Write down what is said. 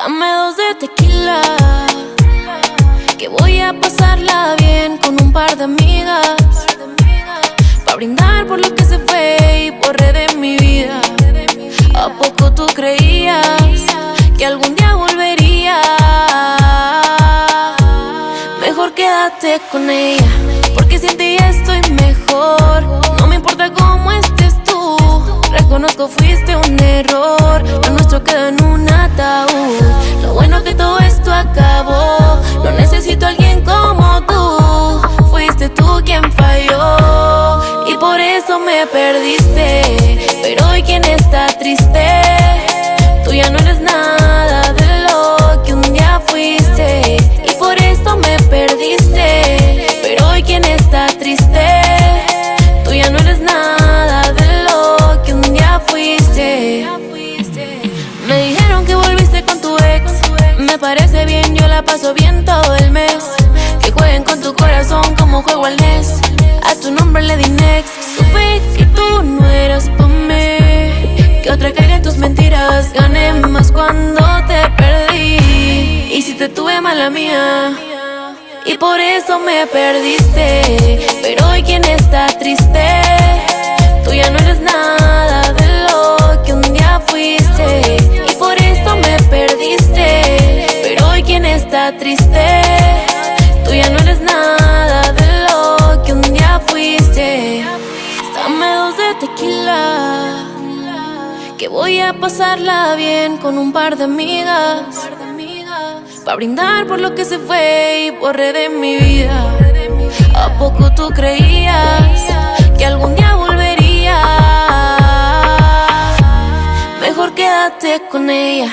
Dame 2 de tequila, que voy a pasarla bien con un par de amigas, pa' brindar por lo que se fue y borré de mi vida. ¿A poco tú creías que algún día volvería? Mejor quédate con ella, porque sin ti estoy mejor. No me importa cómo estés tú, reconozco fuiste un error. Lo nuestro quedó en un ataúd. Lo bueno que todo esto acabó. No necesito a alguien como tú. Fuiste tú quien falló y por eso me perdiste. Pero hoy quien está triste, tú ya no eres nada de lo que un día fuiste. Y por eso me perdiste. Pero hoy quien está triste, tú ya no eres nada de lo que un día fuiste. Me dijeron que volviste con tu ex. Me parece bien, yo la paso bien todo el mes. Que jueguen con tu corazón como juego al NES. A tu nombre le di next. Supe que tú no eras pa' mí, que otra caiga en tus mentiras. Gané más cuando te perdí. Y si te tuve mala mía, y por eso me perdiste. Pero hoy quien está triste, tú ya no eres nada de lo que un día fuiste. Y por eso me perdiste. Pero hoy quien está triste, tú ya no eres nada de lo que un día fuiste. Dame 2 de tequila, que voy a pasarla bien con un par de amigas, pa' brindar por lo que se fue y borré de mi vida. ¿A poco tú creías que algún día volvería? Mejor quédate con ella,